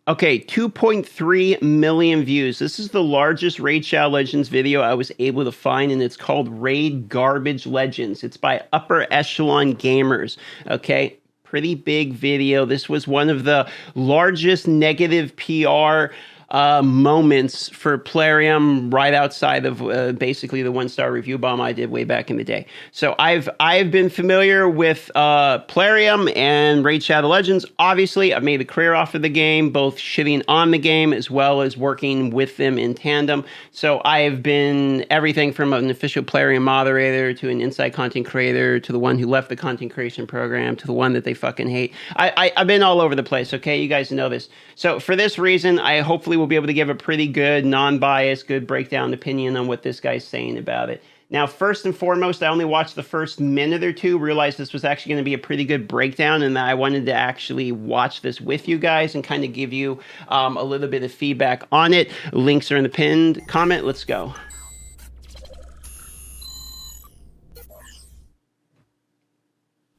Okay, 2.3 million views. This is the largest Raid Shadow Legends video I was able to find, and it's called Raid Garbage Legends. It's by Upper Echelon Gamers. Okay, pretty big video. This was one of the largest negative PR moments for Plarium, right outside of basically the one-star review bomb I did way back in the day. So I've been familiar with Plarium and Raid Shadow Legends. Obviously, I've made a career off of the game, both shitting on the game as well as working with them in tandem. So I've been everything from an official Plarium moderator to an inside content creator to the one who left the content creation program to the one that they fucking hate. I've been all over the place, okay? You guys know this. So for this reason, I hopefully will be able to give a pretty good, non-biased, good breakdown opinion on what this guy's saying about it. Now, first and foremost, I only watched the first minute or two, realized this was actually going to be a pretty good breakdown, and that I wanted to actually watch this with you guys and kind of give you a little bit of feedback on it. Links are in the pinned comment. Let's go.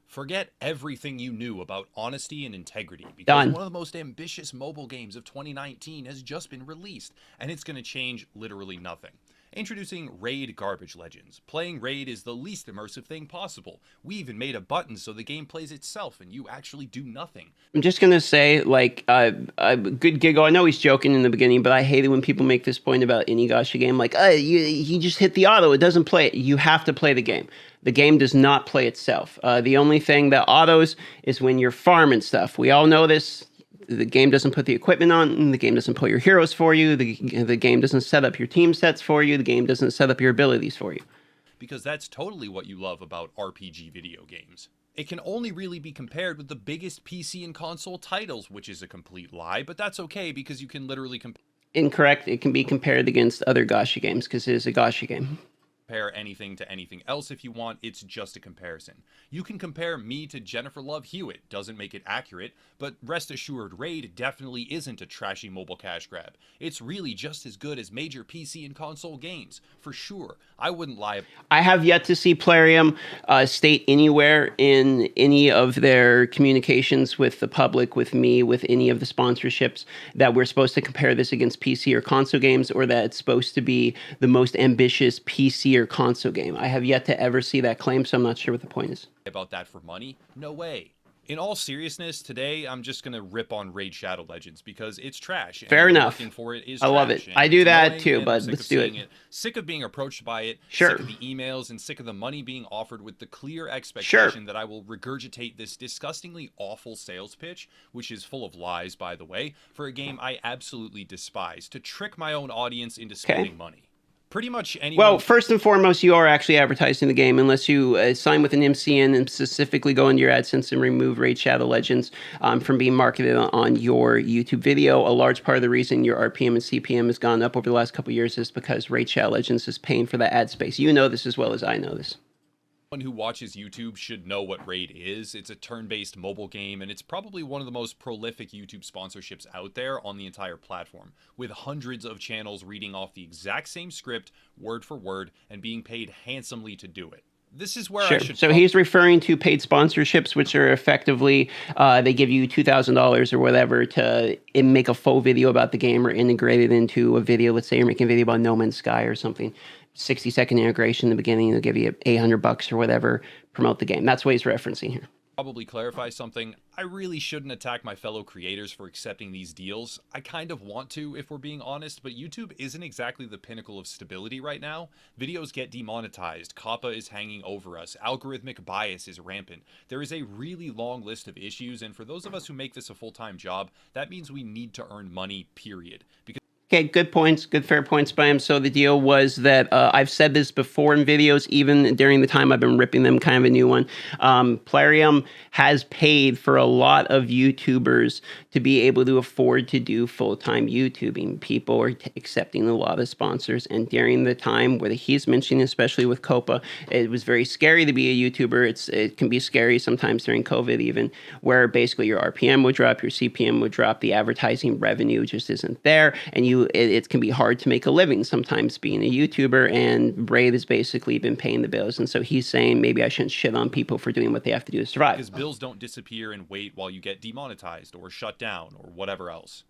Forget everything you knew about honesty and integrity, because Done. one of the most ambitious mobile games of 2019 has just been released, and it's going to change literally nothing. Introducing Raid Garbage Legends. Playing Raid is the least immersive thing possible. We even made a button so the game plays itself and you actually do nothing. I'm just going to say, like, a good giggle. I know he's joking in the beginning, but I hate it when people make this point about any gacha game. Like, he just hit the auto. It doesn't play it. You have to play the game. The game does not play itself. The only thing that autos is when you're farming stuff. We all know this. The game doesn't put the equipment on. The game doesn't put your heroes for you. The game doesn't set up your team sets for you. The game doesn't set up your abilities for you. Because that's totally what you love about RPG video games. It can only really be compared with the biggest PC and console titles, which is a complete lie, but that's okay because you can literally Incorrect. It can be compared against other gacha games because it is a gacha game. compare anything to anything else if you want. It's just a comparison. You can compare me to Jennifer Love Hewitt, doesn't make it accurate, but rest assured, Raid definitely isn't a trashy mobile cash grab. It's really just as good as major PC and console games, for sure. I wouldn't lie. I have yet to see Plarium state anywhere in any of their communications with the public, with me, with any of the sponsorships, that we're supposed to compare this against PC or console games, or that it's supposed to be the most ambitious PC or console game. I have yet to ever see that claim, so I'm not sure what the point is. About that for money? No way. In all seriousness, today I'm just gonna rip on Raid Shadow Legends because it's trash. Fair enough. Working for it is I love trash, it. I do that annoying, too, and but I'm let's do it. Sick of being approached by it. Sure. Sick of the emails and sick of the money being offered with the clear expectation that I will regurgitate this disgustingly awful sales pitch, which is full of lies, by the way, for a game I absolutely despise, to trick my own audience into spending money. Pretty much anyone. Well, first and foremost, you are actually advertising the game unless you sign with an MCN and specifically go into your AdSense and remove Raid Shadow Legends from being marketed on your YouTube video. A large part of the reason your RPM and CPM has gone up over the last couple of years is because Raid Shadow Legends is paying for that ad space. You know this as well as I know this. Anyone who watches YouTube should know what Raid is. It's a turn-based mobile game, and it's probably one of the most prolific YouTube sponsorships out there on the entire platform, with hundreds of channels reading off the exact same script, word for word, and being paid handsomely to do it. This is where I should... So he's referring to paid sponsorships, which are effectively, they give you $2,000 or whatever to make a full video about the game or integrate it into a video. Let's say you're making a video about No Man's Sky or something. 60-second integration in the beginning, they'll give you $800 or whatever, promote the game. That's what he's referencing here. Probably clarify something. I really shouldn't attack my fellow creators for accepting these deals. I kind of want to, if we're being honest, but YouTube isn't exactly the pinnacle of stability right now. Videos get demonetized, COPPA is hanging over us, algorithmic bias is rampant. There is a really long list of issues, and for those of us who make this a full-time job, that means we need to earn money, period. Because Okay, good points, good fair points by him. So the deal was that I've said this before in videos, even during the time I've been ripping them, kind of a new one. Plarium has paid for a lot of YouTubers to be able to afford to do full-time YouTubing. People are accepting a lot of sponsors, and during the time where he's mentioning, especially with COPPA, it was very scary to be a YouTuber. It can be scary sometimes during COVID even, where basically your RPM would drop, your CPM would drop, the advertising revenue just isn't there, and it can be hard to make a living sometimes being a YouTuber, and Raid has basically been paying the bills. And so he's saying maybe I shouldn't shit on people for doing what they have to do to survive. Because bills don't disappear and wait while you get demonetized or shut down or whatever else.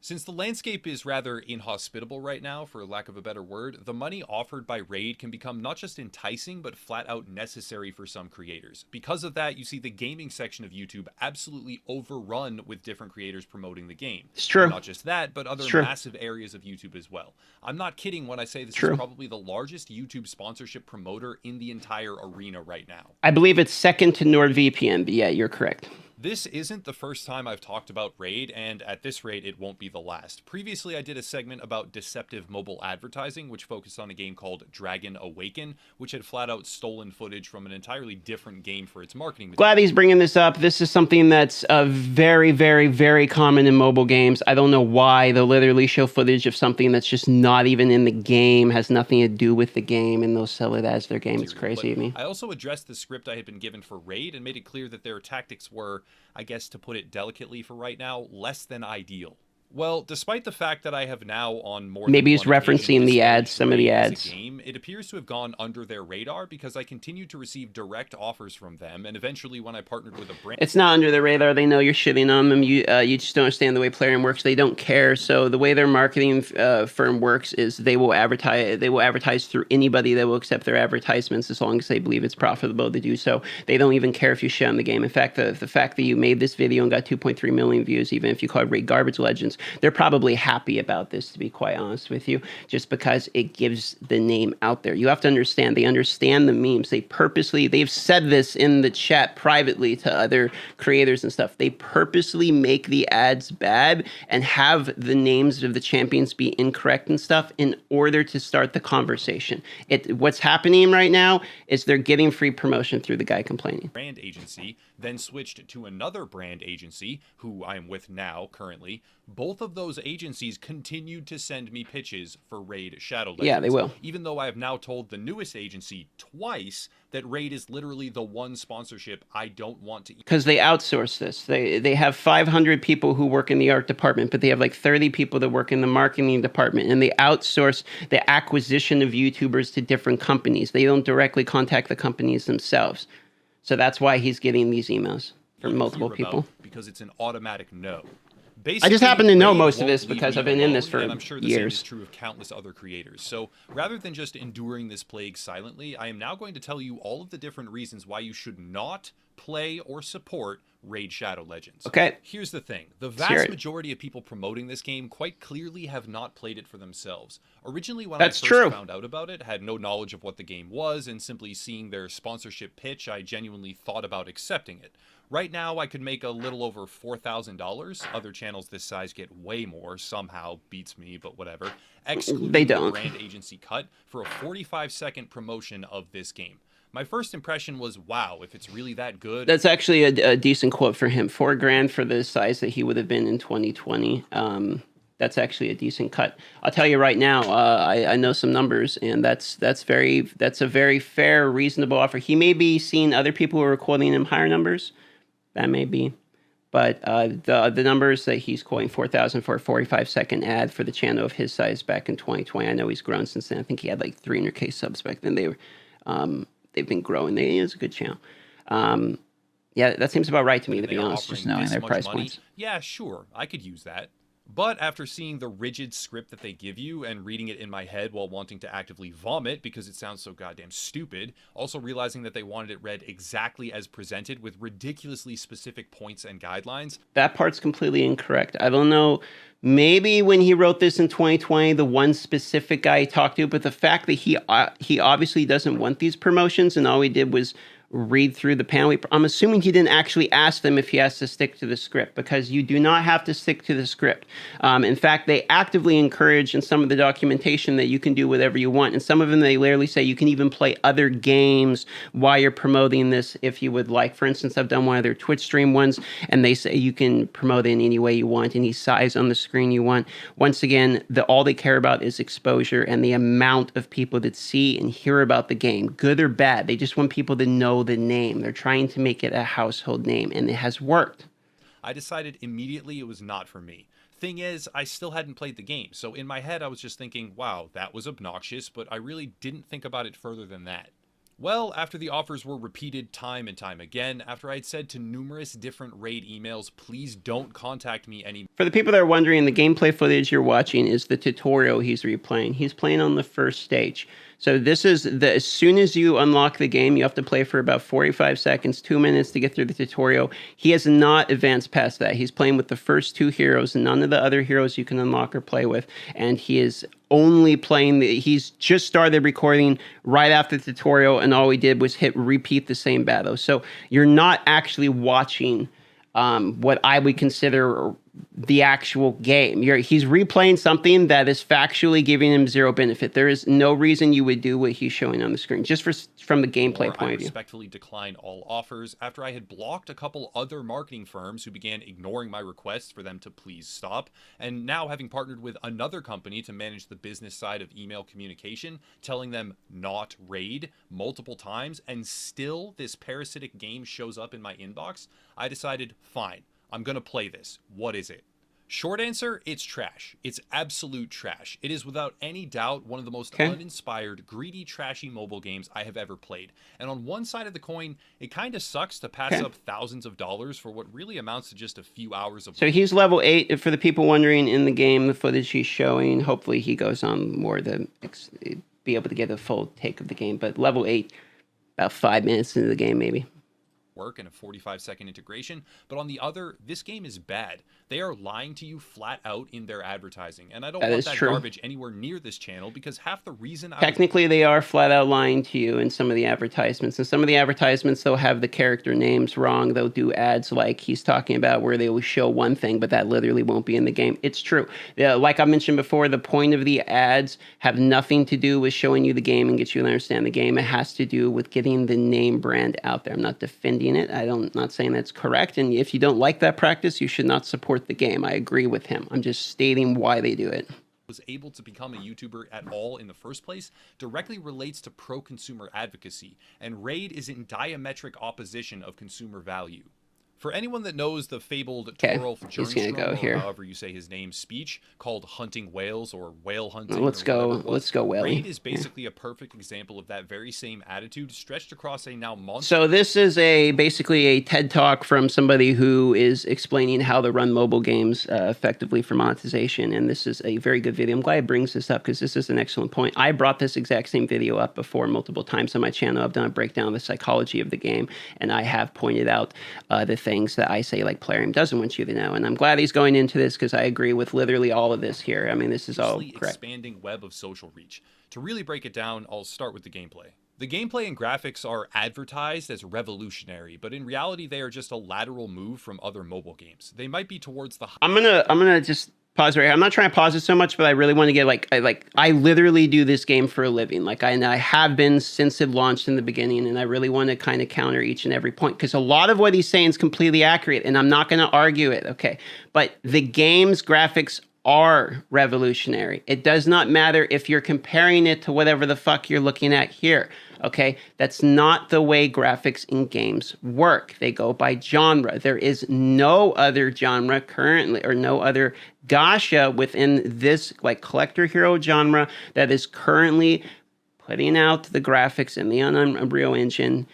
Since the landscape is rather inhospitable right now, for lack of a better word, the money offered by Raid can become not just enticing, but flat out necessary for some creators. Because of that, you see the gaming section of YouTube absolutely overrun with different creators promoting the game. It's true. And not just that, but other massive areas of YouTube as well. I'm not kidding when I say this is probably the largest YouTube sponsorship promoter in the entire arena right now. I believe it's second to NordVPN, but yeah, you're correct. This isn't the first time I've talked about Raid, and at this rate, it won't be the last. Previously, I did a segment about deceptive mobile advertising, which focused on a game called Dragon Awaken, which had flat out stolen footage from an entirely different game for its marketing material. Glad he's bringing this up. This is something that's very, very, very common in mobile games. I don't know why. They'll literally show footage of something that's just not even in the game, has nothing to do with the game, and they'll sell it as their game. It's crazy to me. I also addressed the script I had been given for Raid and made it clear that their tactics were, I guess to put it delicately for right now, less than ideal. Well, despite the fact that I have now on more maybe he's referencing the ads, some of the ads. Game, it appears to have gone under their radar because I continued to receive direct offers from them, and eventually when I partnered with a brand... It's not under the radar. They know you're shitting on them. You just don't understand the way Plarium works. They don't care. So the way their marketing firm works is they will advertise through anybody that will accept their advertisements as long as they believe it's profitable to do so. They don't even care if you shit on the game. In fact, the fact that you made this video and got 2.3 million views, even if you call it Raid Garbage Legends, they're probably happy about this, to be quite honest with you, just because it gives the name out there. You have to understand, they understand the memes. They've said this in the chat privately to other creators and stuff. They purposely make the ads bad and have the names of the champions be incorrect and stuff in order to start the conversation. What's happening right now is they're getting free promotion through the guy complaining. Brand agency, then switched to another brand agency, who I'm with now currently. Both of those agencies continued to send me pitches for Raid Shadow Legends. Yeah, they will. Even though I have now told the newest agency twice that Raid is literally the one sponsorship I don't want to... Because they outsource this. They have 500 people who work in the art department, but they have like 30 people that work in the marketing department, and they outsource the acquisition of YouTubers to different companies. They don't directly contact the companies themselves. So that's why he's getting these emails from multiple people. Because it's an automatic no. Basically, I just happen to know most of this because I've been in this for years. And I'm sure the same is true of countless other creators. So rather than just enduring this plague silently, I am now going to tell you all of the different reasons why you should not play or support Raid Shadow Legends. Okay. Here's the thing. The vast majority of people promoting this game quite clearly have not played it for themselves. Originally, when I first found out about it, had no knowledge of what the game was, and simply seeing their sponsorship pitch, I genuinely thought about accepting it. Right now, I could make a little over $4,000. Other channels this size get way more. Somehow beats me, but whatever. Excluding the brand agency cut for a 45-second promotion of this game. My first impression was, wow, if it's really that good. That's actually a decent quote for him. $4,000 for the size that he would have been in 2020. That's actually a decent cut. I'll tell you right now, I know some numbers, and that's a very fair, reasonable offer. He may be seeing other people who are quoting him higher numbers. That may be. But the numbers that he's quoting, 4,000 for a 45-second ad for the channel of his size back in 2020. I know he's grown since then. I think he had like 300K subs back then. They've been growing. It's a good channel. Yeah, that seems about right to me, to be honest, just knowing their price points. Yeah, sure. I could use that. But after seeing the rigid script that they give you and reading it in my head while wanting to actively vomit because it sounds so goddamn stupid, also realizing that they wanted it read exactly as presented with ridiculously specific points and guidelines. That part's completely incorrect. I don't know. Maybe when he wrote this in 2020, the one specific guy he talked to, but the fact that he obviously doesn't want these promotions and all he did was read through the panel. I'm assuming he didn't actually ask them if he has to stick to the script, because you do not have to stick to the script. In fact, they actively encourage in some of the documentation that you can do whatever you want. And some of them, they literally say you can even play other games while you're promoting this if you would like. For instance, I've done one of their Twitch stream ones, and they say you can promote it in any way you want, any size on the screen you want. Once again, all they care about is exposure and the amount of people that see and hear about the game, good or bad. They just want people to know the name. They're trying to make it a household name, and it has worked. I decided immediately it was not for me. Thing is, I still hadn't played the game, so in my head I was just thinking, wow, that was obnoxious, but I really didn't think about it further than that. Well, after the offers were repeated time and time again, after I'd said to numerous different raid emails, please don't contact me anymore. For the people that are wondering, the gameplay footage you're watching is the tutorial he's replaying. He's playing on the first stage. So this is as soon as you unlock the game, you have to play for about 45 seconds, 2 minutes to get through the tutorial. He has not advanced past that. He's playing with the first two heroes, none of the other heroes you can unlock or play with. And he is only playing he's just started recording right after the tutorial, and all he did was hit repeat the same battle. So you're not actually watching what I would consider the actual game. He's replaying something that is factually giving him zero benefit. There is no reason you would do what he's showing on the screen, just from the gameplay point of view. I respectfully declined all offers after I had blocked a couple other marketing firms who began ignoring my requests for them to please stop, and now having partnered with another company to manage the business side of email communication, telling them not raid multiple times, and still this parasitic game shows up in my inbox, I decided, fine, I'm going to play this. What is it? Short answer, it's trash. It's absolute trash. It is without any doubt one of the most uninspired, greedy, trashy mobile games I have ever played. And on one side of the coin, it kind of sucks to pass up thousands of dollars for what really amounts to just a few hours of... So he's level 8. For the people wondering in the game, the footage he's showing, hopefully he goes on more to be able to get a full take of the game. But level 8, about 5 minutes into the game maybe. Work and a 45-second integration, but on the other, this game is bad. They are lying to you flat out in their advertising, and I don't want that garbage anywhere near this channel, because half the reason technically they are flat out lying to you in some of the advertisements, and some of the advertisements they'll have the character names wrong. They'll do ads like he's talking about where they will show one thing, but that literally won't be in the game. It's true. Like I mentioned before, the point of the ads have nothing to do with showing you the game and get you to understand the game. It has to do with getting the name brand out there. I'm not defending it. I'm not saying that's correct. And if you don't like that practice, you should not support the game. I agree with him. I'm just stating why they do it. Was able to become a YouTuber at all in the first place directly relates to pro-consumer advocacy, and Raid is in diametric opposition of consumer value. For anyone that knows the fabled Torolf Jernstrom, or however you say his name, speech called hunting whales or whale hunting, let's go whaling. Raid is basically a perfect example of that very same attitude stretched across a now monster. So this is basically a TED Talk from somebody who is explaining how to run mobile games effectively for monetization, and this is a very good video. I'm glad it brings this up because this is an excellent point. I brought this exact same video up before multiple times on my channel. I've done a breakdown of the psychology of the game, and I have pointed out the things that I say like Plarium doesn't want you to know, and I'm glad he's going into this because I agree with literally all of this here. I mean, this is all correct. Expanding web of social reach. To really break it down, I'll start with the gameplay. The gameplay and graphics are advertised as revolutionary, but in reality they are just a lateral move from other mobile games. They might be towards the... I'm gonna just pause right here. I'm not trying to pause it so much, but I really want to get I literally do this game for a living. I have been since it launched in the beginning, and I really want to kind of counter each and every point because a lot of what he's saying is completely accurate, and I'm not going to argue it. Okay, but the game's graphics are revolutionary. It does not matter if you're comparing it to whatever the fuck you're looking at here. Okay, that's not the way graphics in games work. They go by genre. There is no other genre currently, or no other gacha within this collector hero genre that is currently putting out the graphics in the Unreal Engine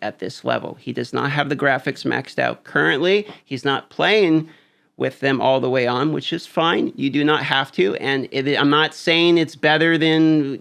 at this level. He does not have the graphics maxed out currently. He's not playing with them all the way on, which is fine. You do not have to. And I'm not saying it's better than,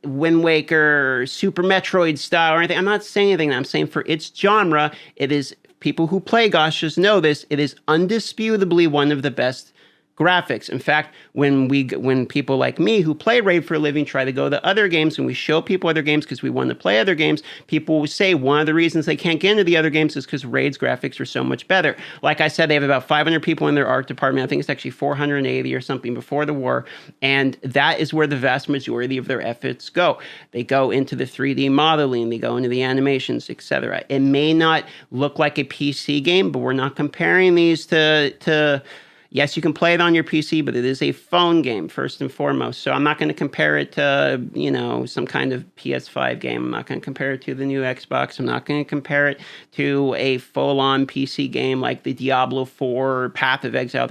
Wind Waker or Super Metroid style or anything. I'm not saying anything. I'm saying for its genre, it is, people who play gachas know this, it is undisputably one of the best graphics. In fact, when people like me who play Raid for a living try to go to other games and we show people other games because we want to play other games, people will say one of the reasons they can't get into the other games is because Raid's graphics are so much better. Like I said, they have about 500 people in their art department. I think it's actually 480 or something before the war. And that is where the vast majority of their efforts go. They go into the 3D modeling, they go into the animations, etc. It may not look like a PC game, but we're not comparing these to yes, you can play it on your PC, but it is a phone game, first and foremost. So I'm not going to compare it to, some kind of PS5 game. I'm not going to compare it to the new Xbox. I'm not going to compare it to a full-on PC game like the Diablo 4 or Path of Exile.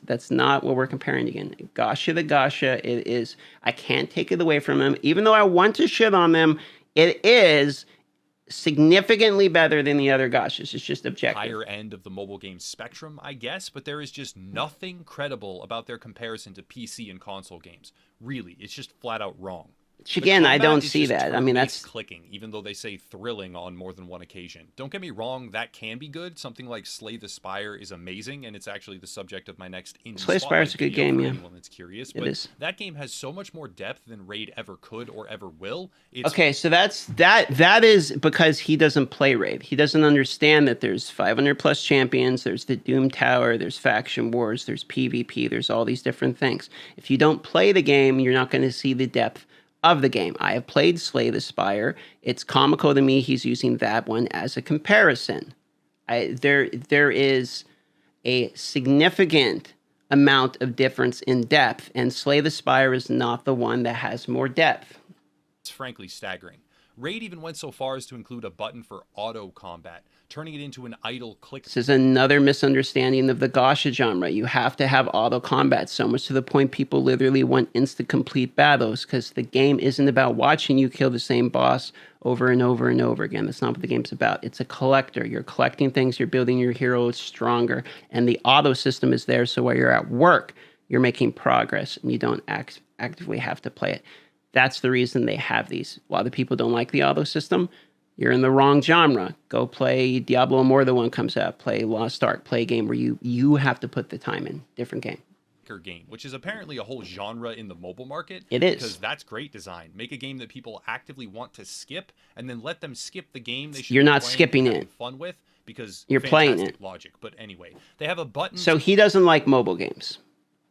That's not what we're comparing again. Gacha the gacha, it is, I can't take it away from them. Even though I want to shit on them, It is significantly better than the other gashas. It's just objective. Higher end of the mobile game spectrum, I guess, but there is just nothing credible about their comparison to PC and console games. Really, it's just flat out wrong. Again, I don't see that. I mean, that's clicking, even though they say thrilling on more than one occasion. Don't get me wrong, that can be good. Something like Slay the Spire is amazing, and it's actually the subject of my next indie Slay the Spire is a good game, yeah. Anyone that's curious, but that game has so much more depth than Raid ever could or ever will. Okay, so that is because he doesn't play Raid. He doesn't understand that there's 500 plus champions, there's the Doom Tower, there's faction wars, there's PvP, there's all these different things. If you don't play the game, you're not going to see the depth of the game. I have played Slay the Spire. It's comical to me he's using that one as a comparison. There is a significant amount of difference in depth, and Slay the Spire is not the one that has more depth. It's frankly staggering. Raid even went so far as to include a button for auto combat, turning it into an idle click. This is another misunderstanding of the gacha genre. You have to have auto combat, so much to the point people literally want insta-complete battles, because the game isn't about watching you kill the same boss over and over and over again. That's not what the game's about. It's a collector. You're collecting things, you're building your hero stronger, and the auto system is there, so while you're at work, you're making progress, and you don't actively have to play it. That's the reason they have these. A lot of people don't like the auto system. You're in the wrong genre. Go play Diablo Immortal when it comes out. Play Lost Ark. Play a game where you have to put the time in. Different game. Game, which is apparently a whole genre in the mobile market. It is. Because that's great design. Make a game that people actively want to skip, and then let them skip the game they should You're not skipping it. Fun with, because you're playing it. Logic. But anyway, they have a button. So he doesn't like mobile games.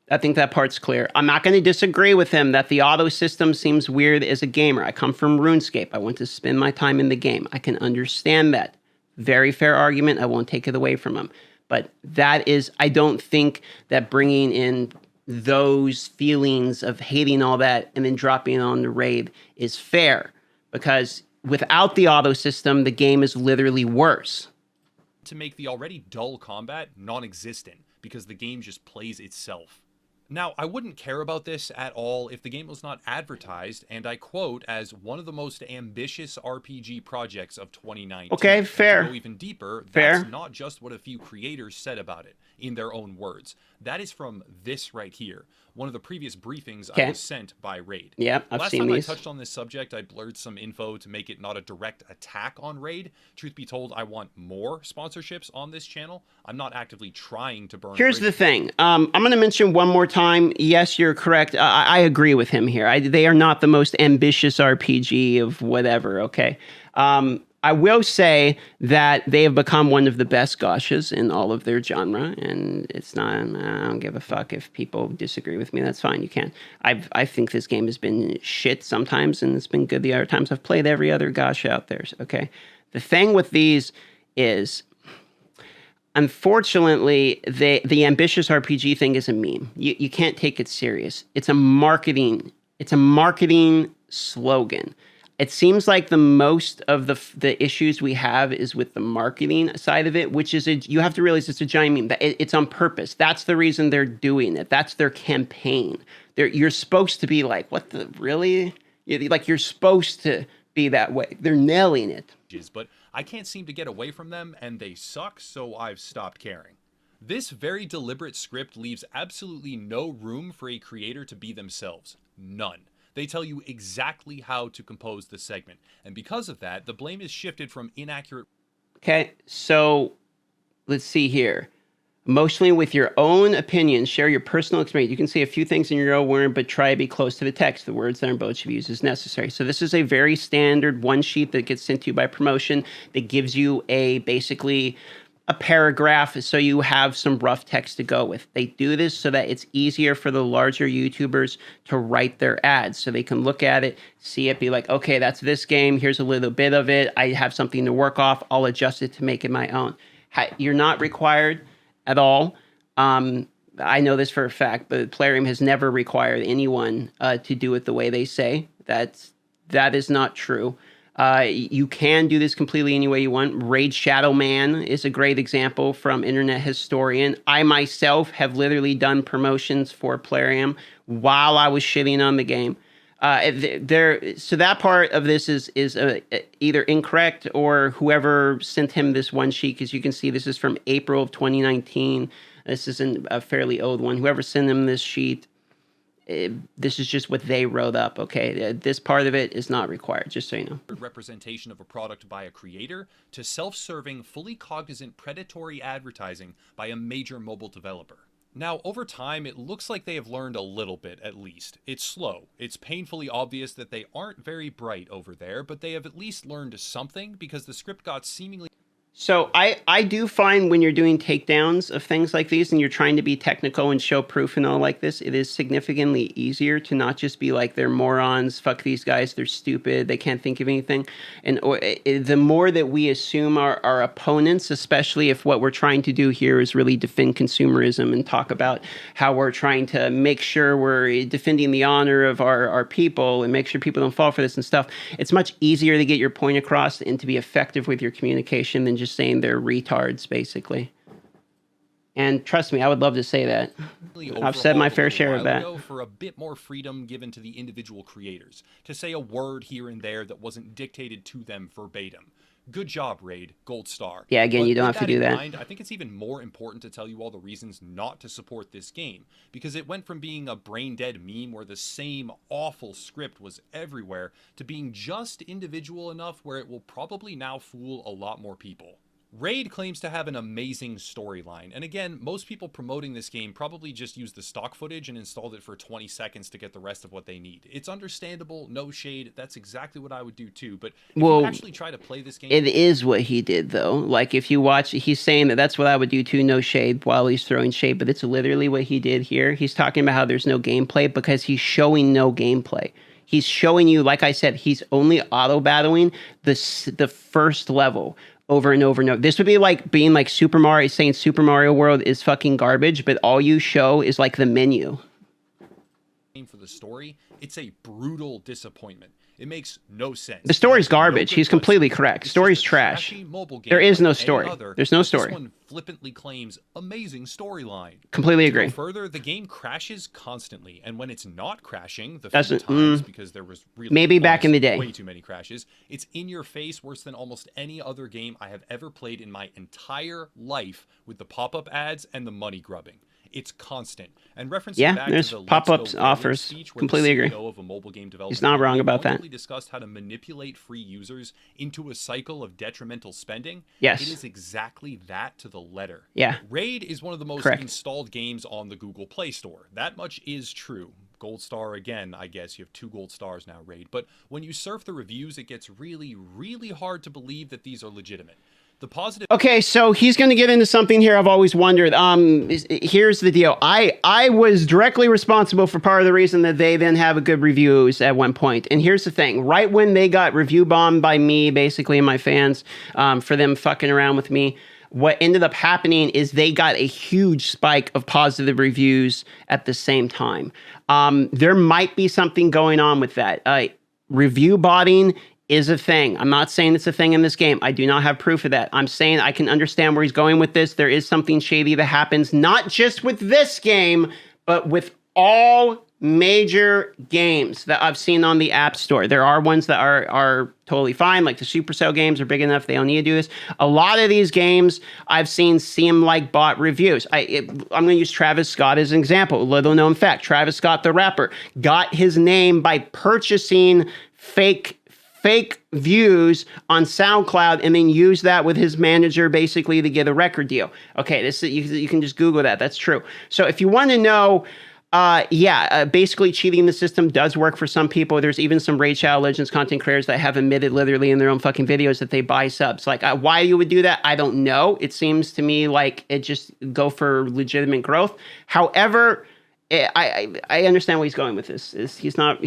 I think that part's clear. I'm not going to disagree with him that the auto system seems weird as a gamer. I come from RuneScape. I want to spend my time in the game. I can understand that. Very fair argument. I won't take it away from him. But that is, I don't think that bringing in those feelings of hating all that and then dropping it on the Raid is fair. Because without the auto system, the game is literally worse. To make the already dull combat non-existent, because the game just plays itself. Now, I wouldn't care about this at all if the game was not advertised, and I quote, as one of the most ambitious RPG projects of 2019. Okay, fair. And to go even deeper, fair. That's not just what a few creators said about it, in their own words. That is from this right here, one of the previous briefings I was sent by Raid. Yep, I've seen these. Last time I touched on this subject, I blurred some info to make it not a direct attack on Raid. Truth be told, I want more sponsorships on this channel. I'm not actively trying to burn. Here's the thing. I'm going to mention one more time. Yes, you're correct. I agree with him here. They are not the most ambitious RPG of whatever, okay? I will say that they have become one of the best gachas in all of their genre, and it's not, I don't give a fuck if people disagree with me. That's fine, you can. I think this game has been shit sometimes, and it's been good the other times. I've played every other gacha out there, okay? The thing with these is, unfortunately, the ambitious RPG thing is a meme. You can't take it serious. It's a marketing slogan. It seems like the most of the issues we have is with the marketing side of it, which is you have to realize it's a giant meme. It's on purpose. That's the reason they're doing it. That's their campaign. You're supposed to be like, what the, really? Like, you're supposed to be that way. They're nailing it. But I can't seem to get away from them, and they suck, so I've stopped caring. This very deliberate script leaves absolutely no room for a creator to be themselves. None. They tell you exactly how to compose the segment, and because of that, the blame is shifted from inaccurate... Okay, so let's see here. Emotionally, with your own opinions, share your personal experience. You can say a few things in your own word, but try to be close to the text. The words that are both should be used as necessary. So this is a very standard one sheet that gets sent to you by promotion that gives you basically a paragraph, so you have some rough text to go with. They do this so that it's easier for the larger YouTubers to write their ads, so they can look at it, see it, be like, okay, that's this game, here's a little bit of it, I have something to work off, I'll adjust it to make it my own. You're not required at all. I know this for a fact, but Plarium has never required anyone to do it the way they say. That is not true. You can do this completely any way you want. Raid Shadow Man is a great example from Internet Historian. I myself have literally done promotions for Plarium while I was shitting on the game. So that part of this is either incorrect, or whoever sent him this one sheet, because you can see this is from April of 2019. This isn't a fairly old one. Whoever sent him this sheet, this is just what they wrote up. Okay, this part of it is not required, just so you know. Representation of a product by a creator to self-serving, fully cognizant predatory advertising by a major mobile developer. Now, over time, it looks like they have learned a little bit, at least. It's slow. It's painfully obvious that they aren't very bright over there, but they have at least learned something, because the script got seemingly... So I do find when you're doing takedowns of things like these and you're trying to be technical and show proof and all like this, it is significantly easier to not just be like, they're morons, fuck these guys, they're stupid, they can't think of anything. And the more that we assume our opponents, especially if what we're trying to do here is really defend consumerism and talk about how we're trying to make sure we're defending the honor of our people and make sure people don't fall for this and stuff, it's much easier to get your point across and to be effective with your communication than just saying they're retards, basically. And trust me, I would love to say that. I've said my fair share of that. For a bit more freedom given to the individual creators, to say a word here and there that wasn't dictated to them verbatim. Good job, Raid. Gold star. Yeah, again, you don't have to do that. I think it's even more important to tell you all the reasons not to support this game, because it went from being a brain-dead meme where the same awful script was everywhere to being just individual enough where it will probably now fool a lot more people. Raid claims to have an amazing storyline, and again, most people promoting this game probably just used the stock footage and installed it for 20 seconds to get the rest of what they need. It's understandable, no shade, that's exactly what I would do too, but if you actually try to play this game... It is what he did, though. Like, if you watch, he's saying that that's what I would do too, no shade, while he's throwing shade, but it's literally what he did here. He's talking about how there's no gameplay because he's showing no gameplay. He's showing you, like I said, he's only auto-battling the first level over and over and over. This would be like being like Super Mario, saying Super Mario World is fucking garbage, but all you show is like the menu. For the story, it's a brutal disappointment. It makes no sense. The story's garbage. He's completely correct. Story's trash. There is no story. There's no story. This one flippantly claims amazing storyline. Completely agree. Further, the game crashes constantly, and when it's not crashing, the few times, because there was really maybe back in the day way too many crashes, it's in your face worse than almost any other game I have ever played in my entire life, with the pop-up ads and the money grubbing. It's constant. And referencing back there's to the pop-ups offers. Speech where Completely the agree. CEO of a mobile game developer He's not wrong about that. discussed how to manipulate free users into a cycle of detrimental spending. Yes. It is exactly that to the letter. Yeah. Raid is one of the most installed games on the Google Play Store. That much is true. Gold star again, I guess. You have 2 gold stars now, Raid. But when you surf the reviews, it gets really, really hard to believe that these are legitimate. The positive... Okay, so he's going to get into something here I've always wondered. Here's the deal. I was directly responsible for part of the reason that they then have a good reviews at one point. And here's the thing. Right when they got review bombed by me, basically, and my fans, for them fucking around with me, what ended up happening is they got a huge spike of positive reviews at the same time. There might be something going on with that. Review botting is a thing. I'm not saying it's a thing in this game. I do not have proof of that. I'm saying I can understand where he's going with this. There is something shady that happens, not just with this game, but with all major games that I've seen on the App Store. There are ones that are totally fine, like the Supercell games are big enough, they don't need to do this. A lot of these games I've seen seem like bot reviews. I'm going to use Travis Scott as an example. Little known fact, Travis Scott, the rapper, got his name by purchasing fake views on SoundCloud and then use that with his manager basically to get a record deal. Okay, this you can just Google that. That's true. So if you want to know, basically cheating the system does work for some people. There's even some Raid Shadow Legends content creators that have admitted literally in their own fucking videos that they buy subs. Like, why you would do that, I don't know. It seems to me like it just go for legitimate growth. However, I understand where he's going with this. He's not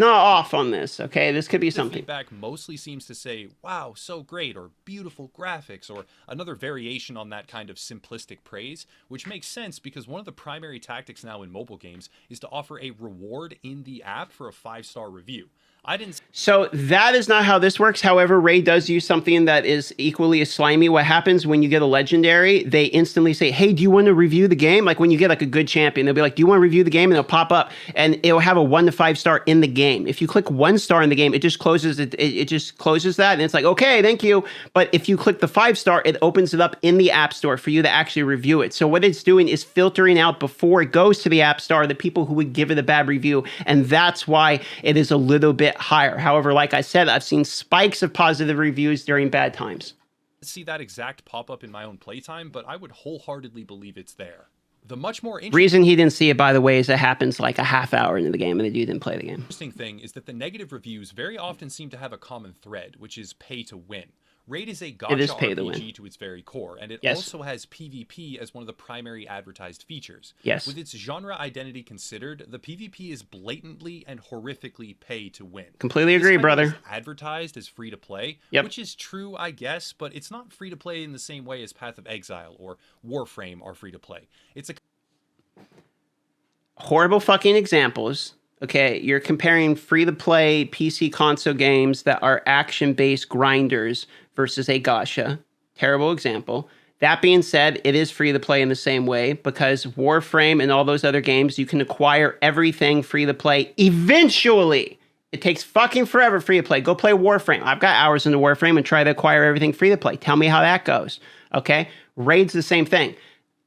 off on this. Okay, this could be something. Feedback mostly seems to say, "Wow, so great," or "beautiful graphics," or another variation on that kind of simplistic praise, which makes sense because one of the primary tactics now in mobile games is to offer a reward in the app for a 5-star review. So that is not how this works. However, Ray does use something that is equally as slimy. What happens when you get a legendary, they instantly say, hey, do you want to review the game? Like when you get like a good champion, they'll be like, do you want to review the game? And it'll pop up and it'll have a 1 to 5 star in the game. If you click 1 star in the game, it just closes it. It just closes that. And it's like, okay, thank you. But if you click the 5 star, it opens it up in the App Store for you to actually review it. So what it's doing is filtering out before it goes to the App Store the people who would give it a bad review. And that's why it is a little bit higher. However, like I said, I've seen spikes of positive reviews during bad times. See that exact pop-up in my own playtime, but I would wholeheartedly believe it's there. The much more reason he didn't see it, by the way, is it happens like a half hour into the game and the dude didn't play the game. Interesting thing is that the negative reviews very often seem to have a common thread, which is pay to win. Raid is a gacha RPG to its very core, and it also has PvP as one of the primary advertised features. Yes. With its genre identity considered, the PvP is blatantly and horrifically pay to win. Completely agree, brother. Advertised as free to play, which is true, I guess, but it's not free to play in the same way as Path of Exile or Warframe are free to play. It's a horrible fucking examples. Okay, you're comparing free-to-play PC console games that are action-based grinders versus a gacha. Terrible example. That being said, it is free-to-play in the same way because Warframe and all those other games, you can acquire everything free-to-play eventually. It takes fucking forever free-to-play. Go play Warframe. I've got hours into Warframe and try to acquire everything free-to-play. Tell me how that goes. Okay? Raid's the same thing.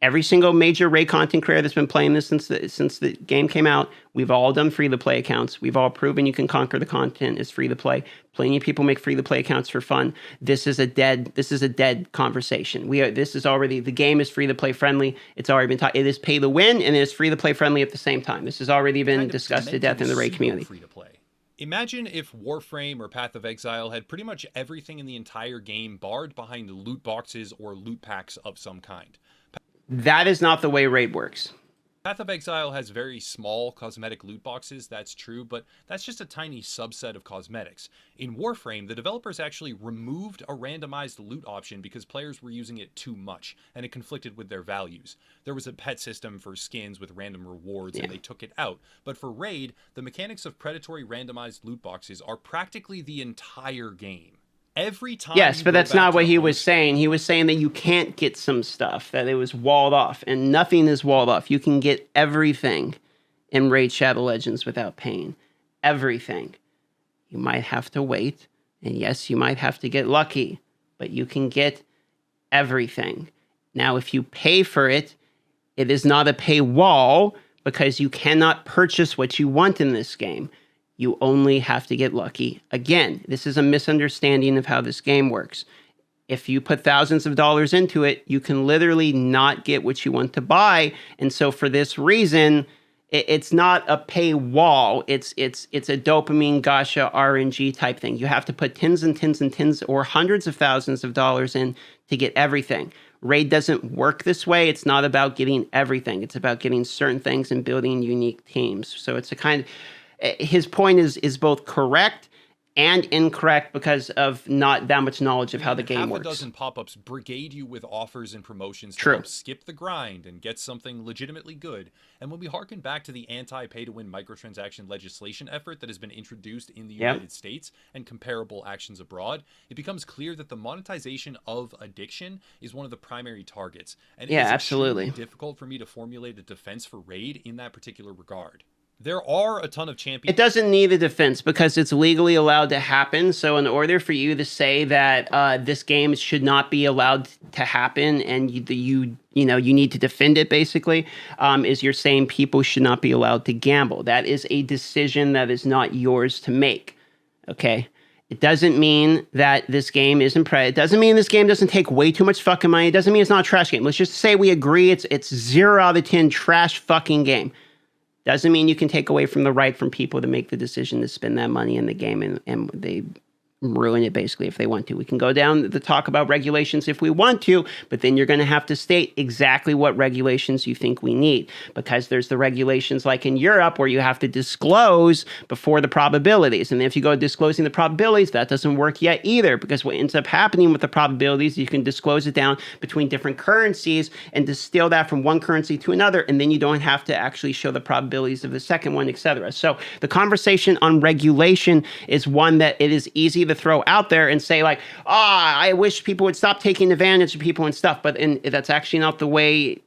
Every single major Raid content creator that's been playing this since the game came out, we've all done free-to-play accounts. We've all proven you can conquer the content is free-to-play. Plenty of people make free-to-play accounts for fun. This is a dead conversation. This is already, the game is free-to-play friendly. It's already been taught. It is pay to win and it is free-to-play friendly at the same time. This has already been discussed to death in the Raid community. Free-to-play. Imagine if Warframe or Path of Exile had pretty much everything in the entire game barred behind loot boxes or loot packs of some kind. That is not the way Raid works. Path of Exile has very small cosmetic loot boxes, that's true, but that's just a tiny subset of cosmetics. In Warframe, the developers actually removed a randomized loot option because players were using it too much, and it conflicted with their values. There was a pet system for skins with random rewards, and they took it out. But for Raid, the mechanics of predatory randomized loot boxes are practically the entire game. Every time. Yes, but that's not what he was saying. He was saying that you can't get some stuff, that it was walled off, and nothing is walled off. You can get everything in Raid Shadow Legends without paying. Everything. You might have to wait, and yes, you might have to get lucky, but you can get everything. Now, if you pay for it, it is not a paywall because you cannot purchase what you want in this game. You only have to get lucky. Again, this is a misunderstanding of how this game works. If you put thousands of dollars into it, you can literally not get what you want to buy. And so for this reason, it's not a paywall. It's a dopamine gacha RNG type thing. You have to put tens and tens and tens or hundreds of thousands of dollars in to get everything. Raid doesn't work this way. It's not about getting everything. It's about getting certain things and building unique teams. So it's a kind of... His point is both correct and incorrect because of not that much knowledge of how the game works. Half a dozen pop-ups brigade you with offers and promotions to help skip the grind and get something legitimately good. And when we harken back to the anti-pay-to-win microtransaction legislation effort that has been introduced in the United States and comparable actions abroad, it becomes clear that the monetization of addiction is one of the primary targets. And it is absolutely difficult for me to formulate a defense for Raid in that particular regard. There are a ton of champions. It doesn't need a defense because it's legally allowed to happen. So in order for you to say that this game should not be allowed to happen and you need to defend it basically, is you're saying people should not be allowed to gamble. That is a decision that is not yours to make. Okay? It doesn't mean that this game isn't it doesn't mean this game doesn't take way too much fucking money. It doesn't mean it's not a trash game. Let's just say we agree it's 0 out of 10 trash fucking game. Doesn't mean you can take away from the right from people to make the decision to spend that money in the game and they ruin it basically if they want to. We can go down the talk about regulations if we want to, but then you're going to have to state exactly what regulations you think we need, because there's the regulations like in Europe where you have to disclose before the probabilities. And if you go disclosing the probabilities, that doesn't work yet either, because what ends up happening with the probabilities, you can disclose it down between different currencies and distill that from one currency to another, and then you don't have to actually show the probabilities of the second one, etc. So the conversation on regulation is one that it is easy to throw out there and say like, I wish people would stop taking advantage of people and stuff, but that's actually not the way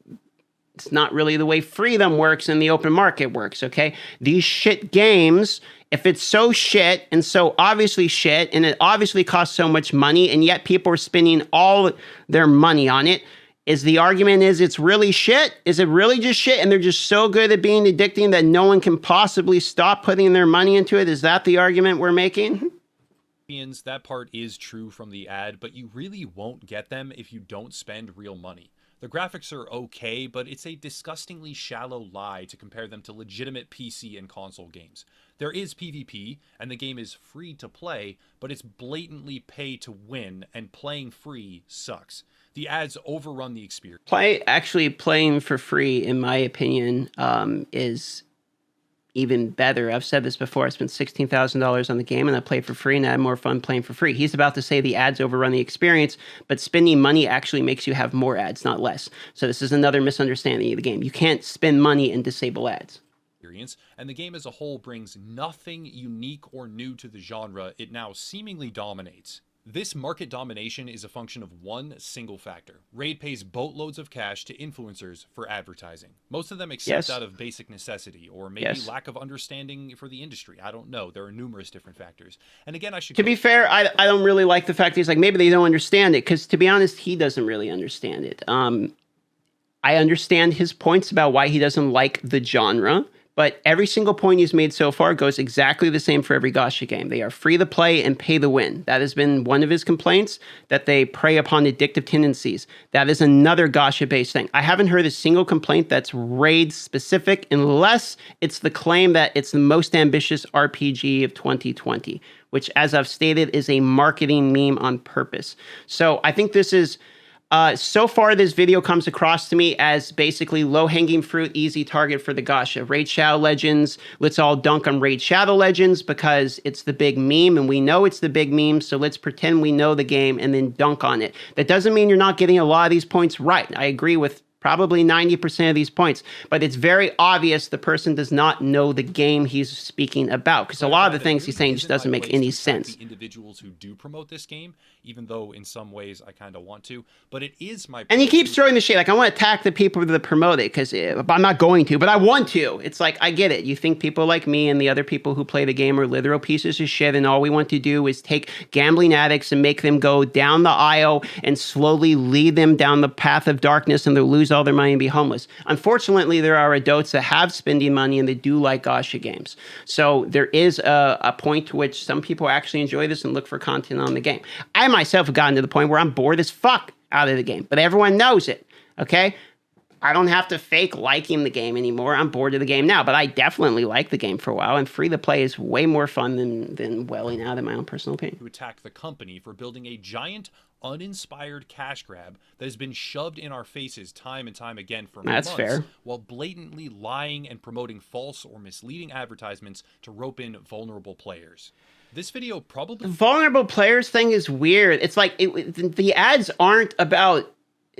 It's not really the way freedom works and the open market works, okay? These shit games, if it's so shit and so obviously shit, and it obviously costs so much money, and yet people are spending all their money on it, is the argument is it's really shit? Is it really just shit and they're just so good at being addicting that no one can possibly stop putting their money into it? Is that the argument we're making? That part is true from the ad, but you really won't get them if you don't spend real money. The graphics are okay, but it's a disgustingly shallow lie to compare them to legitimate PC and console games. There is PvP, and the game is free to play, but it's blatantly pay to win, and playing free sucks. The ads overrun the experience. Playing for free, in my opinion, is even better. I've said this before. I spent $16,000 on the game and I played for free and I had more fun playing for free. He's about to say the ads overrun the experience, but spending money actually makes you have more ads, not less. So this is another misunderstanding of the game. You can't spend money and disable ads. And the game as a whole brings nothing unique or new to the genre it now seemingly dominates. This market domination is a function of one single factor. Raid pays boatloads of cash to influencers for advertising. Most of them accept out of basic necessity, or maybe lack of understanding for the industry. I don't know. There are numerous different factors. And again, to be fair, I don't really like the fact that he's like, maybe they don't understand it, because to be honest, he doesn't really understand it. I understand his points about why he doesn't like the genre, but every single point he's made so far goes exactly the same for every gacha game. They are free to play and pay to win. That has been one of his complaints, that they prey upon addictive tendencies. That is another gacha-based thing. I haven't heard a single complaint that's raid-specific unless it's the claim that it's the most ambitious RPG of 2020, which, as I've stated, is a marketing meme on purpose. So I think this is... so far, this video comes across to me as basically low-hanging fruit, easy target for the gacha. Raid Shadow Legends, let's all dunk on Raid Shadow Legends because it's the big meme, and we know it's the big meme, so let's pretend we know the game and then dunk on it. That doesn't mean you're not getting a lot of these points right. I agree with probably 90% of these points, but it's very obvious the person does not know the game he's speaking about, because a lot of the things he's saying just doesn't make any sense. The individuals who do promote this game, even though in some ways I kind of want to, but it is my... And he keeps throwing the shade, like, I want to attack the people that promote it, because I'm not going to, but I want to. It's like, I get it. You think people like me and the other people who play the game are literal pieces of shit, and all we want to do is take gambling addicts and make them go down the aisle and slowly lead them down the path of darkness, and they'll lose all their money and be homeless. Unfortunately, there are adults that have spending money and they do like gacha games. So there is a point to which some people actually enjoy this and look for content on the game. I myself have gotten to the point where I'm bored as fuck out of the game, but everyone knows it, okay? I don't have to fake liking the game anymore. I'm bored of the game now, but I definitely liked the game for a while, and free to play is way more fun than welling out, in my own personal opinion. To attack the company for building a giant, uninspired cash grab that has been shoved in our faces time and time again for months, while blatantly lying and promoting false or misleading advertisements to rope in vulnerable players. This video probably... The vulnerable players thing is weird. It's like, the ads aren't about...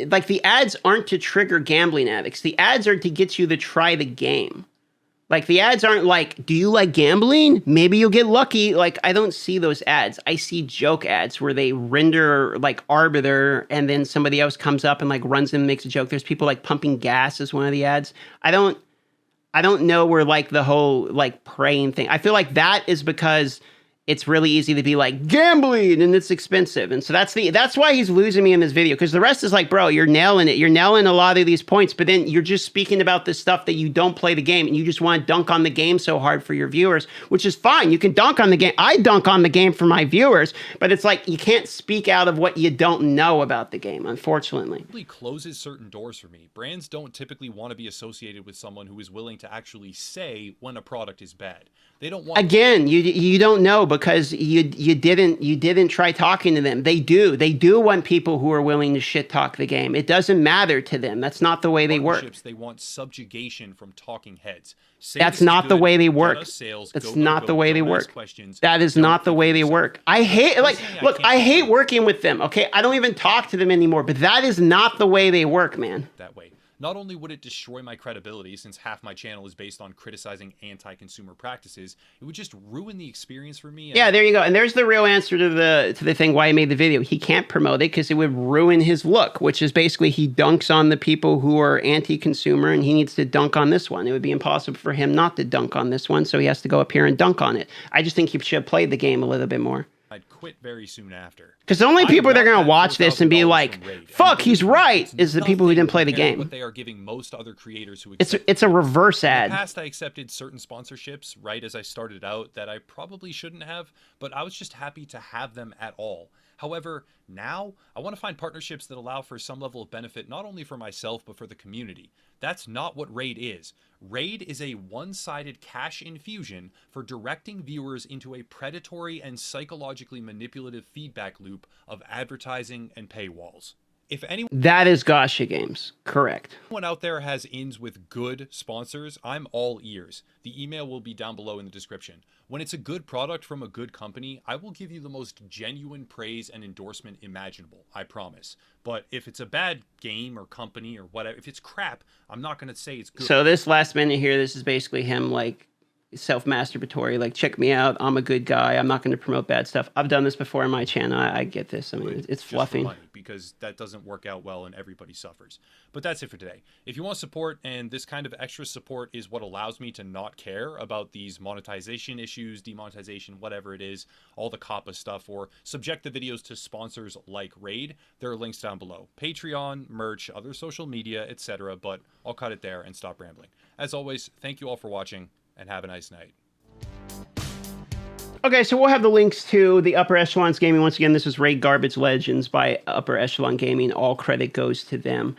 Like, the ads aren't to trigger gambling addicts. The ads are to get you to try the game. Like, the ads aren't like, do you like gambling? Maybe you'll get lucky. Like, I don't see those ads. I see joke ads where they render, like, Arbiter, and then somebody else comes up and, like, runs in and makes a joke. There's people, like, pumping gas as one of the ads. I don't know where, like, the whole, like, praying thing. I feel like that is because... it's really easy to be like, gambling, and it's expensive. And so that's why he's losing me in this video, because the rest is like, bro, you're nailing it. You're nailing a lot of these points, but then you're just speaking about the stuff that you don't play the game, and you just want to dunk on the game so hard for your viewers, which is fine. You can dunk on the game. I dunk on the game for my viewers, but it's like, you can't speak out of what you don't know about the game, unfortunately. It really closes certain doors for me. Brands don't typically want to be associated with someone who is willing to actually say when a product is bad. They don't want... Again, you don't know, because you didn't try talking to them. They do want people who are willing to shit talk the game. It doesn't matter to them. That's not the way they work. They want subjugation from talking heads. That's not the way they work. That's not the way they work. That is not the way they work. I hate, like, look, I hate working with them, okay? I don't even talk to them anymore, but that is not the way they work, man. That way. not only would it destroy my credibility, since half my channel is based on criticizing anti-consumer practices, it would just ruin the experience for me. Yeah, there you go. And there's the real answer to the thing why he made the video. He can't promote it because it would ruin his look, which is basically he dunks on the people who are anti-consumer, and he needs to dunk on this one. It would be impossible for him not to dunk on this one, so he has to go up here and dunk on it. I just think he should have played the game a little bit more. I'd quit very soon after. Because the only people that are going to watch this and be like, fuck, he's right, is the people who didn't play the game. What they are giving most other creators who it's a reverse ad. In the past, I accepted certain sponsorships right as I started out that I probably shouldn't have, but I was just happy to have them at all. However, now I want to find partnerships that allow for some level of benefit, not only for myself, but for the community. That's not what Raid is. Raid is a one-sided cash infusion for directing viewers into a predatory and psychologically manipulative feedback loop of advertising and paywalls. If anyone That is Gacha Games, correct. out there has ins with good sponsors, I'm all ears. The email will be down below in the description. When it's a good product from a good company, I will give you the most genuine praise and endorsement imaginable, I promise. But if it's a bad game or company or whatever, if it's crap, I'm not going to say it's good. So this last minute here, this is basically him like self-masturbatory, like, check me out, I'm a good guy, I'm not going to promote bad stuff. I've done this before on my channel. I get this. I mean, it's fluffing. Money, because that doesn't work out well and everybody suffers. But that's it for today. If you want support, and this kind of extra support is what allows me to not care about these monetization issues, demonetization, whatever it is, all the COPPA stuff, or subject the videos to sponsors like Raid, there are links down below. Patreon, merch, other social media, etc. But I'll cut it there and stop rambling. As always, thank you all for watching, and have a nice night. Okay, so we'll have the links to the Upper Echelons Gaming. Once again, this is Raid Garbage Legends by Upper Echelon Gaming. All credit goes to them.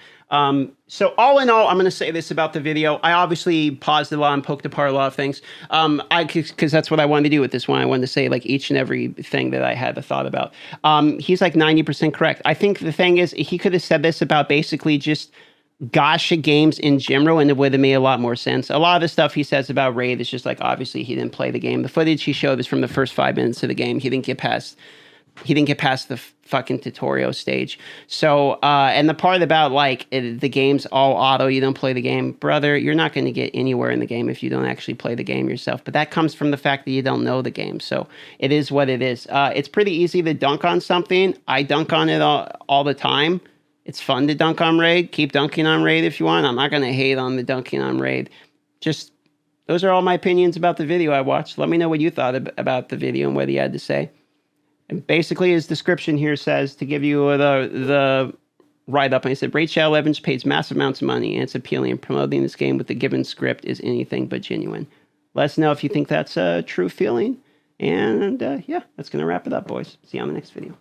So all in all, I'm going to say this about the video. I obviously paused a lot and poked apart a lot of things. Because that's what I wanted to do with this one. I wanted to say like each and every thing that I had a thought about. He's like 90% correct. I think the thing is, he could have said this about basically just Gacha games in general, and it would have made a lot more sense. A lot of the stuff he says about Raid is just like, obviously he didn't play the game. The footage he showed is from the first 5 minutes of the game. He didn't get past the fucking tutorial stage. So and the part about like the game's all auto, you don't play the game, brother, you're not going to get anywhere in the game if you don't actually play the game yourself. But that comes from the fact that you don't know the game. So it is what it is. It's pretty easy to dunk on something. I dunk on it all the time. It's fun to dunk on Raid. Keep dunking on Raid if you want. I'm not going to hate on the dunking on Raid. Just, those are all my opinions about the video I watched. Let me know what you thought about the video and what he had to say. And basically, his description here says, to give you the write-up, and he said, Raid Shadow Legends pays massive amounts of money, and it's appealing, and promoting this game with the given script is anything but genuine. Let us know if you think that's a true feeling. And yeah, that's going to wrap it up, boys. See you on the next video.